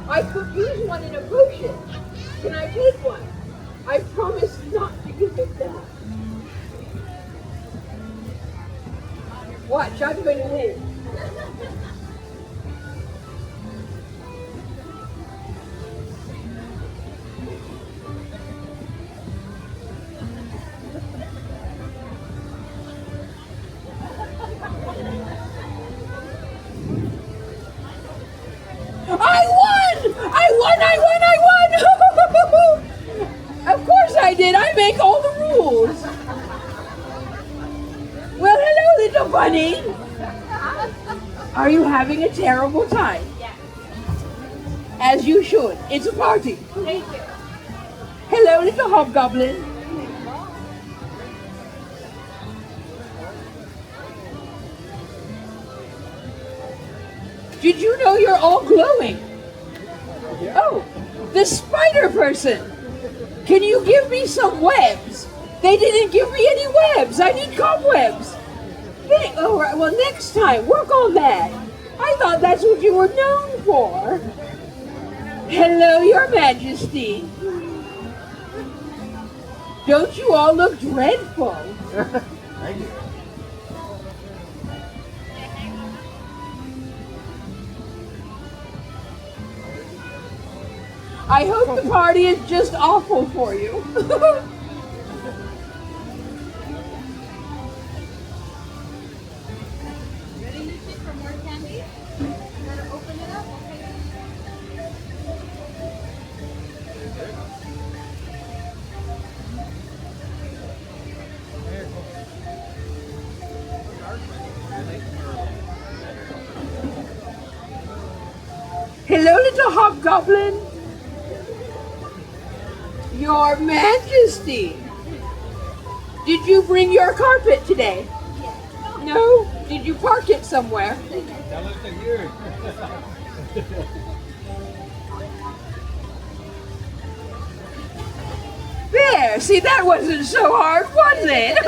I could use one in a potion. Can I take one? I promise not to give it back. Watch, I'm going to win. I won! I won! I won! I won! Of course I did. I make all the rules. Well, hello, little bunny. Are you having a terrible time? Yes. As you should. It's a party. Thank you. Hello, little hobgoblin. Did you know you're all glowing? Oh, the spider person. Can you give me some webs? They didn't give me any webs. I need cobwebs. All right, well, next time, work on that. I thought that's what you were known for. Hello, Your Majesty. Don't you all look dreadful? Thank you. I hope the party is just awful for you. Ready to sit for more candy? Gotta open it up, okay? Hello, little hobgoblin. Your Majesty. Did you bring your carpet today? No? Did you park it somewhere? Tell us to hear. There, see, that wasn't so hard, was it?